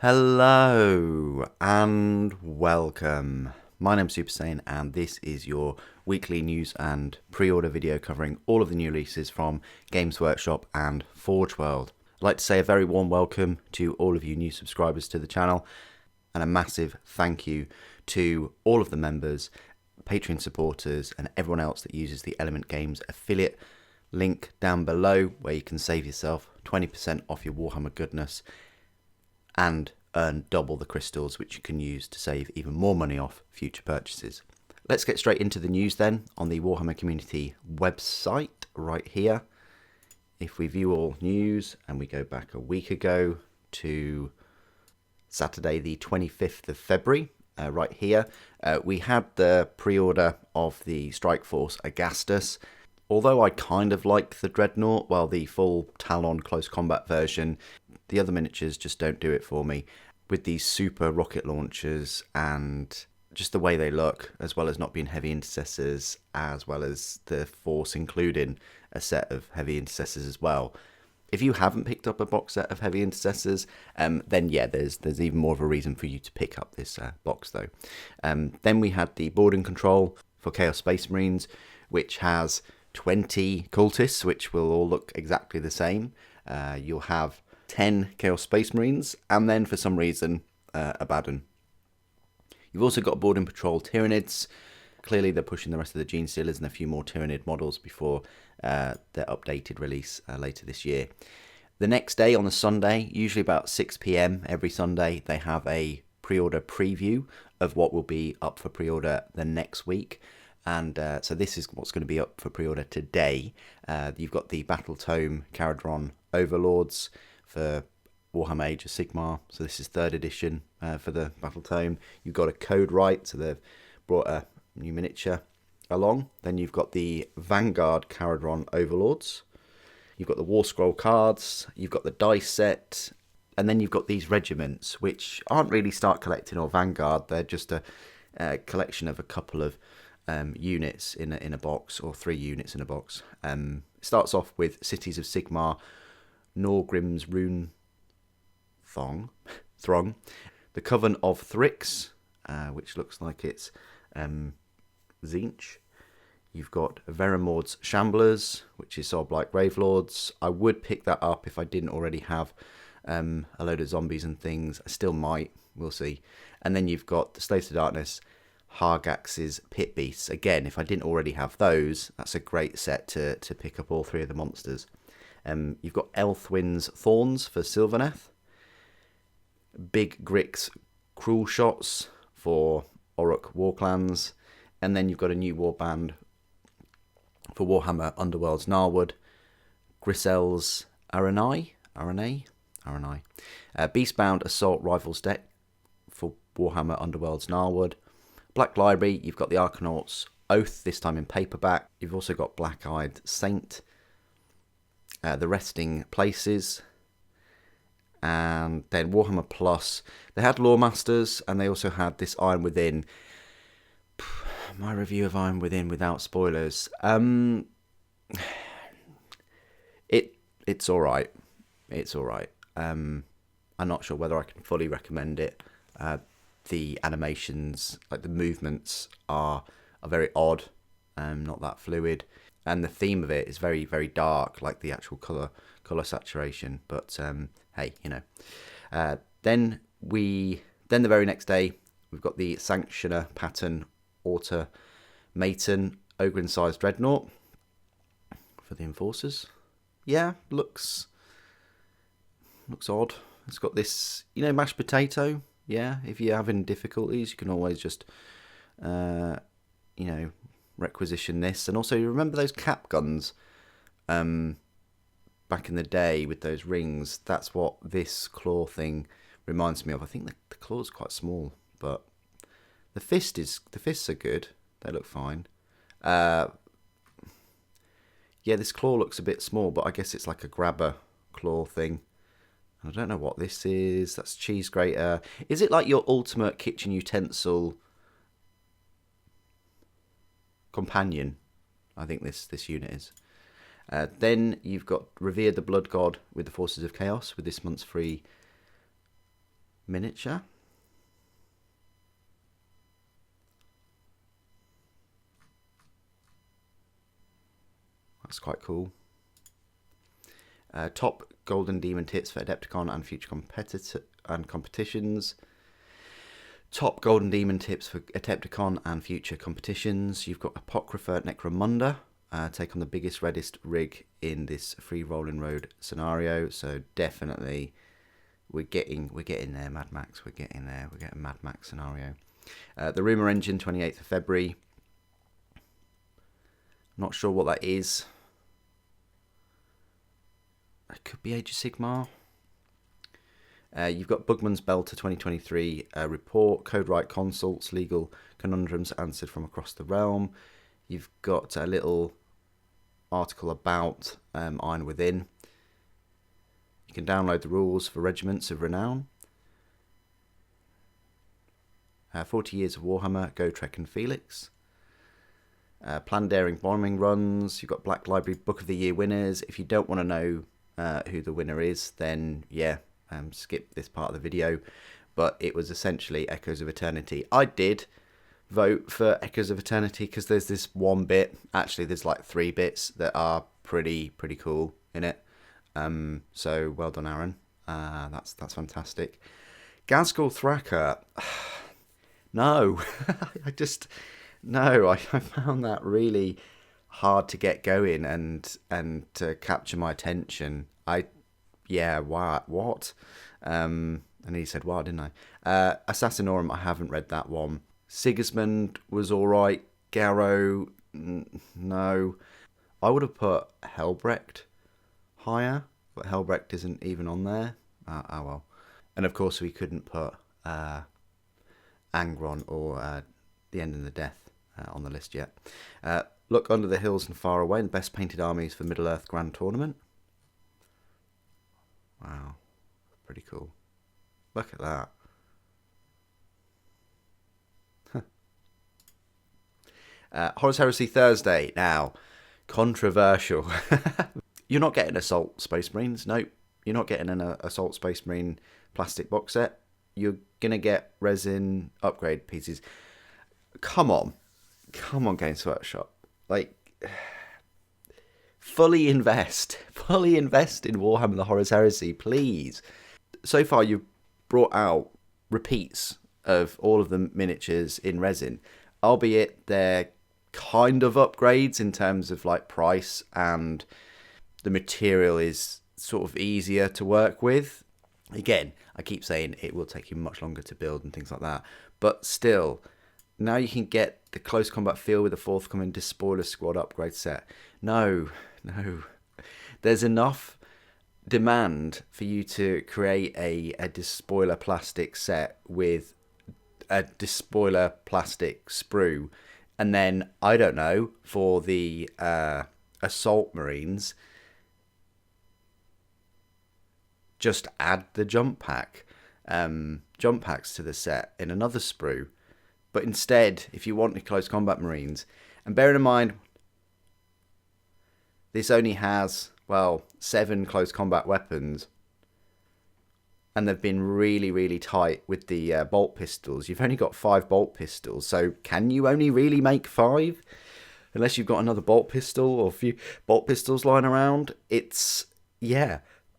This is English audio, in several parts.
Hello and welcome. My name's Super Saiyan and this is your weekly news and pre-order video covering all of the new releases from Games Workshop and Forge World. I'd like to say a very warm welcome to all of you new subscribers to the channel and a massive thank you to all of the members, Patreon supporters and everyone else that uses the Element Games affiliate link down below where you can save yourself 20% off your Warhammer goodness and earn double the crystals, which you can use to save even more money off future purchases. Let's get straight into the news then on the Warhammer community website right here. If we view all news and we go back a week ago to Saturday the 25th of February, right here, we had the pre-order of the Strike Force Augustus. Although I kind of like the dreadnought, well, the full Talon close combat version, the other miniatures just don't do it for me. With these super rocket launchers and just the way they look, as well as not being heavy intercessors, as well as the Force including a set of heavy intercessors as well. If you haven't picked up a box set of heavy intercessors, then yeah, there's even more of a reason for you to pick up this box though. Then we had the board and control for Chaos Space Marines, which has 20 cultists, which will all look exactly the same. You'll have 10 Chaos Space Marines, and then for some reason, Abaddon. You've also got Board and Patrol Tyranids. Clearly they're pushing the rest of the Gene Stealers and a few more Tyranid models before their updated release later this year. The next day on the Sunday, usually about 6 PM every Sunday, they have a pre-order preview of what will be up for pre-order the next week. And so this is what's going to be up for pre-order today. You've got the Battle Tome Caradron Overlords for Warhammer Age of Sigmar. So this is 3rd edition for the Battle Tome. You've got a Code Right, so they've brought a new miniature along. Then you've got the Vanguard Caradron Overlords. You've got the War Scroll cards. You've got the dice set. And then you've got these regiments, which aren't really Start Collecting or Vanguard. They're just a collection of a couple of units in a box, or 3 units in a box. It starts off with Cities of Sigmar, Norgrim's Rune Throng, the Coven of Thrix, which looks like it's Tzeentch. You've got Verimord's Shamblers, which is Soulblight Gravelords. I would pick that up if I didn't already have a load of zombies and things. I still might, we'll see. And then you've got the Slaves to Darkness, Hargax's Pit Beasts. Again, if I didn't already have those, that's a great set to pick up all 3 of the monsters. You've got Elthwin's Thorns for Sylvaneth, Big Grick's Cruel Shots for Orruk Warclans, and then you've got a new warband for Warhammer Underworlds Narwood, Grisels rnai, Beastbound Assault Rifles deck for Warhammer Underworlds Narwood, Black Library. You've got the Arcanauts Oath, this time in paperback. You've also got Black-Eyed Saint, the Resting Places, and then Warhammer Plus. They had Lawmasters, and they also had this Iron Within. My review of Iron Within without spoilers. It's all right. It's all right. I'm not sure whether I can fully recommend it. The animations, like the movements, are very odd, not that fluid, and the theme of it is very, very dark, like the actual color saturation. But hey, you know. Then the very next day, we've got the Sanctioner pattern Automaton Ogren-sized dreadnought for the Enforcers. Yeah, looks odd. It's got this, you know, mashed potato. Yeah, if you're having difficulties, you can always just, you know, requisition this. And also, you remember those cap guns back in the day with those rings? That's what this claw thing reminds me of. I think the claw's quite small, but the fists are good. They look fine. Yeah, this claw looks a bit small, but I guess it's like a grabber claw thing. I don't know what this is. That's cheese grater. Is it like your ultimate kitchen utensil companion? I think this unit is. Then you've got Revere the Blood God with the Forces of Chaos with this month's free miniature. That's quite cool. Top golden demon tips for Adepticon and future competitions. Top golden demon tips for Adepticon and future competitions. You've got Apocrypha Necromunda. Take on the biggest, reddest rig in this free rolling road scenario. So definitely, we're getting there, Mad Max. We're getting there. We're getting Mad Max scenario. The Rumour Engine, 28th of February. Not sure what that is. It could be Age of Sigmar. You've got Bugman's Belter 2023 report, Code Right consults, legal conundrums answered from across the realm. You've got a little article about Iron Within. You can download the rules for Regiments of Renown. 40 Years of Warhammer, Go Trek and Felix. Planned Daring Bombing Runs. You've got Black Library Book of the Year winners. If you don't want to know who the winner is, then yeah, skip this part of the video. But it was essentially Echoes of Eternity. I did vote for Echoes of Eternity because there's this one bit, actually there's like 3 bits that are pretty cool in it. So well done, Aaron. That's fantastic. Gazgul Thraka. No, I found that really hard to get going and to capture my attention. What? And he said, "Wow, didn't I?" Assassinorum, I haven't read that one. Sigismund was all right. Garrow, no. I would have put Helbrecht higher, but Helbrecht isn't even on there. Oh well. And of course, we couldn't put Angron or the End and the Death on the list yet. Look Under the Hills and Far Away, the best painted armies for Middle-earth Grand Tournament. Wow, pretty cool. Look at that. Horus Heresy Thursday. Now, controversial. You're not getting Assault Space Marines. Nope. You're not getting an Assault Space Marine plastic box set. You're going to get resin upgrade pieces. Come on, Games Workshop. Like, fully invest in Warhammer the Horus Heresy, please. So far, you've brought out repeats of all of the miniatures in resin, albeit they're kind of upgrades in terms of like price, and the material is sort of easier to work with. Again, I keep saying it will take you much longer to build and things like that, but still, now you can get the close combat feel with the forthcoming Despoiler Squad upgrade set. No. There's enough demand for you to create a Despoiler plastic set with a Despoiler plastic sprue, and then, I don't know, for the Assault Marines, just add the jump packs to the set in another sprue. But instead, if you want the Close Combat Marines, and bearing in mind, this only has, 7 Close Combat weapons, and they've been really tight with the bolt pistols. You've only got 5 bolt pistols, so can you only really make 5? Unless you've got another bolt pistol or a few bolt pistols lying around.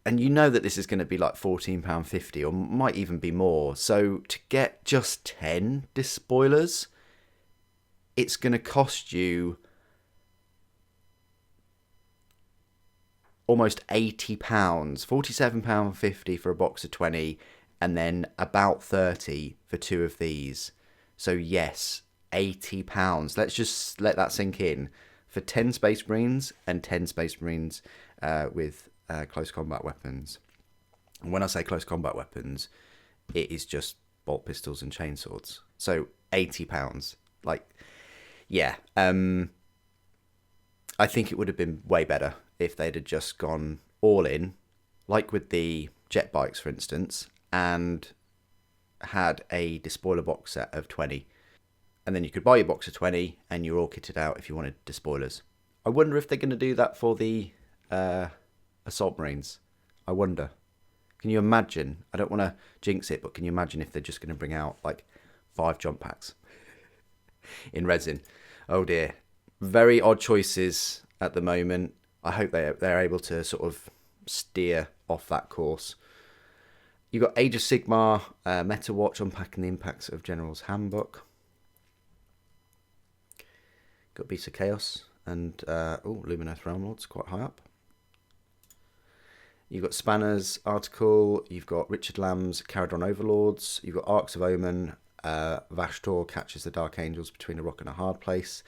And you know that this is going to be like £14.50 or might even be more. So to get just 10 Despoilers, it's going to cost you almost £80, £47.50 for a box of 20, and then about 30 for 2 of these. So yes, £80. Let's just let that sink in for 10 Space Marines and 10 Space Marines with close combat weapons. And when I say close combat weapons, it is just bolt pistols and chainswords. So £80. I think it would have been way better if they'd have just gone all in, like with the jet bikes, for instance, and had a Despoiler box set of 20. And then you could buy your box of 20 and you're all kitted out if you wanted Despoilers. I wonder if they're going to do that for the Assault Marines. I wonder. Can you imagine? I don't want to jinx it, but can you imagine if they're just going to bring out like 5 jump packs in resin? Oh dear. Very odd choices at the moment. I hope they're able to sort of steer off that course. You've got Age of Sigmar, Meta Watch, unpacking the impacts of General's Handbook. Got Beast of Chaos and Lumineth Realmlords quite high up. You've got Spanner's article. You've got Richard Lamb's Caradron Overlords. You've got Arcs of Omen. Vashtor catches the Dark Angels between a rock and a hard place.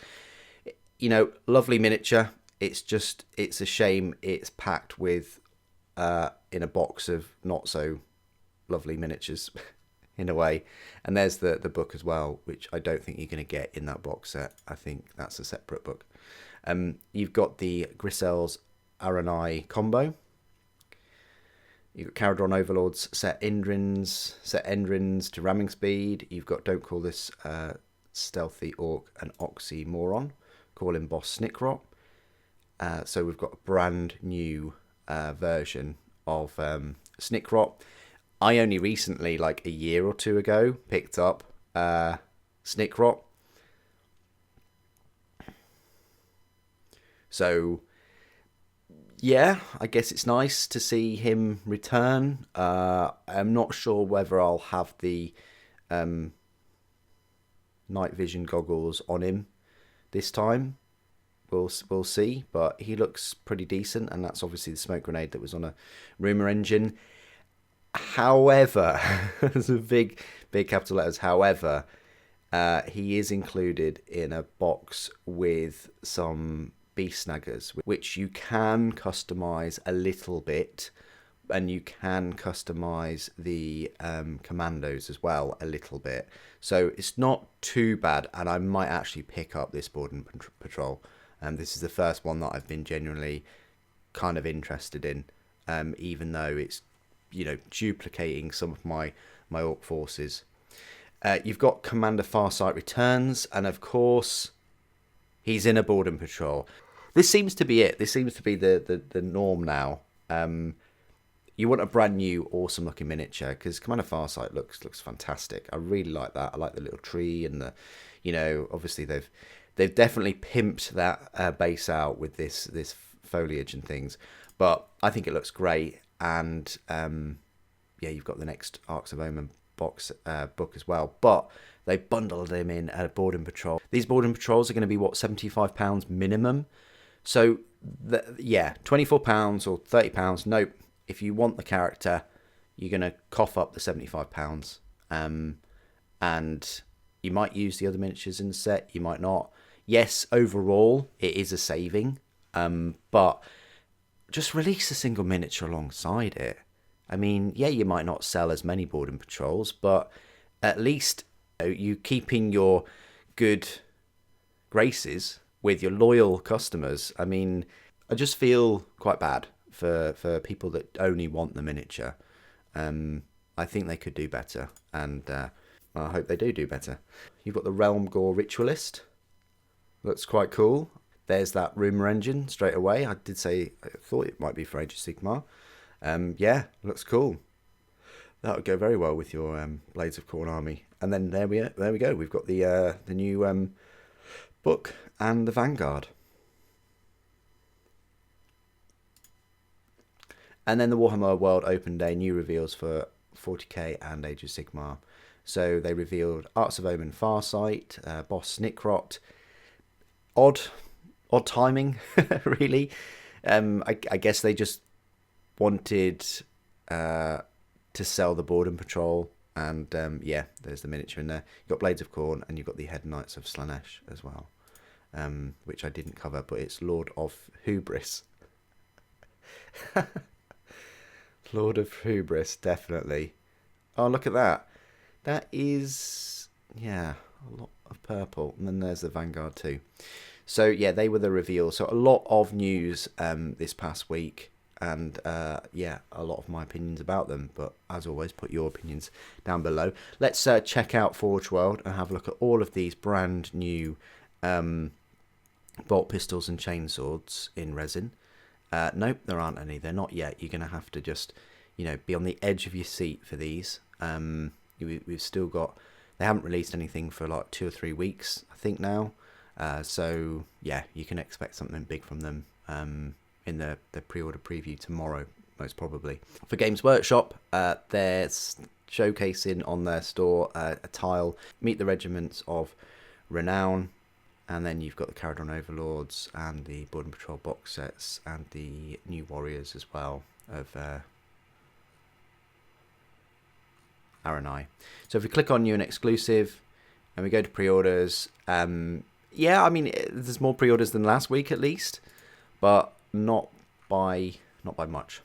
You know, lovely miniature. It's a shame it's packed with in a box of not so lovely miniatures in a way. And there's the book as well, which I don't think you're going to get in that box set. I think that's a separate book. You've got the Grisels rnai combo. You've got Caradron Overlords, set Endrins to ramming speed. You've got Don't Call This Stealthy Orc an Oxymoron. Call him Boss Snickrot. So we've got a brand new version of Snickrot. I only recently, like a year or two ago, picked up Snickrot. So yeah, I guess it's nice to see him return. I'm not sure whether I'll have the night vision goggles on him this time. We'll see, but he looks pretty decent, and that's obviously the smoke grenade that was on a rumour engine. However, there's a big capital letters. However, he is included in a box with some beast snaggers, which you can customize a little bit, and you can customize the commandos as well a little bit. So it's not too bad, and I might actually pick up this Board Patrol. This is the first one that I've been genuinely kind of interested in, even though it's, you know, duplicating some of my orc forces. You've got Commander Farsight returns, and of course he's in a Board Patrol. This seems to be it. This seems to be the norm now. You want a brand new, awesome looking miniature, because Commander Farsight looks fantastic. I really like that. I like the little tree and the, you know, obviously they've definitely pimped that base out with this foliage and things, but I think it looks great. And yeah, you've got the next Arcs of Omen box book as well, but they bundled them in at a Board Patrol. These Board Patrols are going to be what, £75 minimum. So yeah, £24 or £30. Nope. If you want the character, you're going to cough up the £75. And you might use the other miniatures in the set, you might not. Yes, overall, it is a saving, but just release a single miniature alongside it. I mean, yeah, you might not sell as many Board Patrols, but at least, you know, you keeping your good graces with your loyal customers. I mean, I just feel quite bad for people that only want the miniature. I think they could do better, and I hope they do better. You've got the Realmgore Ritualist. Looks quite cool. There's that rumour engine straight away. I thought it might be for Age of Sigmar. Yeah, looks cool. That would go very well with your Blades of Khorne army. And then there we go. We've got the new book and the Vanguard. And then the Warhammer World Open Day new reveals for 40k and Age of Sigmar. So they revealed Arts of Omen Farsight, Boss Snickrot. Odd timing, really. I guess they just wanted to sell the Board Patrol, and yeah, there's the miniature in there. You've got Blades of Khorne, and you've got the Head Knights of Slaanesh as well, which I didn't cover, but it's Lord of Hubris. Lord of Hubris, definitely. Oh, look at that. That is, yeah, a lot of purple. And then there's the Vanguard too. So yeah, they were the reveal. So a lot of news this past week, and yeah, a lot of my opinions about them. But as always, put your opinions down below. Let's check out Forge World and have a look at all of these brand new bolt pistols and chainswords in resin. Nope, there aren't any. They're not yet. You're going to have to just, be on the edge of your seat for these. We've still got, they haven't released anything for like 2 or 3 weeks, I think now. So yeah, you can expect something big from them in the pre-order preview tomorrow, most probably. For Games Workshop, they're showcasing on their store a tile, Meet the Regiments of Renown, and then you've got the Caradhran Overlords and the Border Patrol box sets and the new Warriors as well of rnai. So if we click on new and exclusive and we go to pre-orders, yeah, I mean, there's more pre-orders than last week at least, but not by much.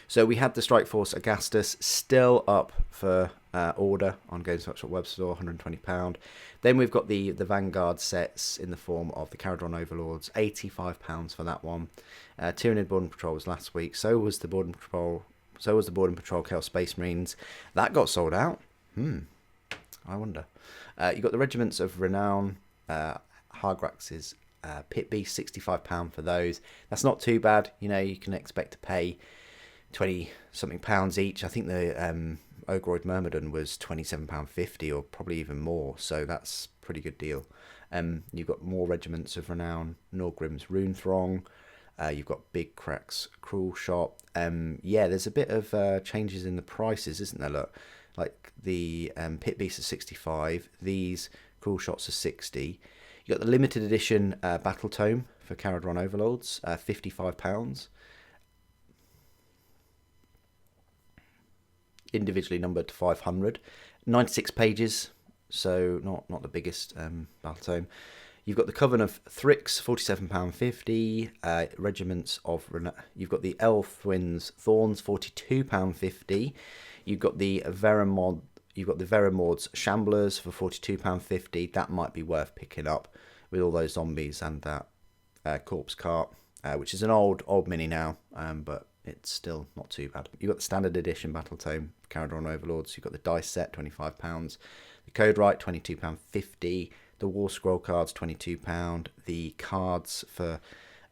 So we had the Strike Force Augustus still up for order on Games Workshop web store, £120. Then we've got the Vanguard sets in the form of the Caradhran Overlords, £85 for that one. Tyranid Border Patrol was last week. So was the Border Patrol. So was the Border Patrol Chaos Space Marines. That got sold out. I wonder. You got the Regiments of Renown, Hargrax's Pit Beast, £65 for those. That's not too bad. You can expect to pay 20 something pounds each. I think the Ogroid Myrmidon was £27.50 or probably even more, so that's a pretty good deal. You've got more Regiments of Renown, Norgrim's Rune Throng. You've got Big Crack's Cruel Shot. Yeah, there's a bit of changes in the prices, isn't there? Look, like the Pit Beast is 65, these Cruel Shots are 60. You got the limited edition Battle Tome for Caradhran Overlords, £55. Individually numbered to 500, 96 pages, so not the biggest battle tome. You've got the Coven of Thrix, £47.50. Regiments of you've got the Elfwin's Thorns, £42.50. You've got the Veramord's Shamblers for £42.50. That might be worth picking up with all those zombies and that corpse cart, which is an old mini now, but it's still not too bad. You've got the standard edition Battle Tome, Caradhran Overlords. You've got the dice set, £25. The Code Right, £22.50. The War Scroll cards, £22. The cards for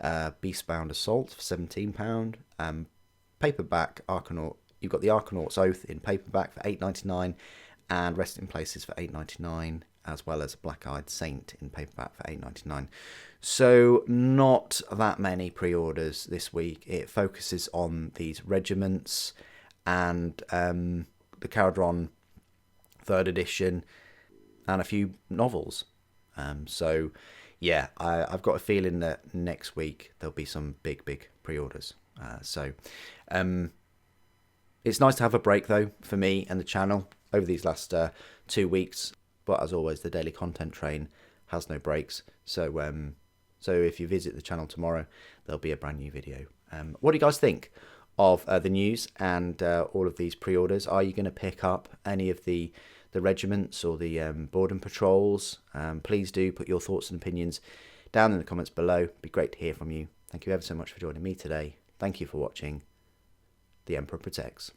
Beastbound Assault, for £17. Paperback Arcanaut. You've got the Arcanaut's Oath in paperback for £8.99, and Resting Places for £8.99, as well as Black-Eyed Saint in paperback for £8.99. So not that many pre-orders this week. It focuses on these regiments and the Caradhran 3rd edition and a few novels. So yeah, I've got a feeling that next week there'll be some big pre-orders. So it's nice to have a break though for me and the channel over these last 2 weeks. But as always, the daily content train has no breaks. So if you visit the channel tomorrow, there'll be a brand new video. What do you guys think of the news and all of these pre-orders? Are you going to pick up any of the regiments or the Border Patrols? Please do put your thoughts and opinions down in the comments below. It'd be great to hear from you. Thank you ever so much for joining me today. Thank you for watching. The Emperor Protects.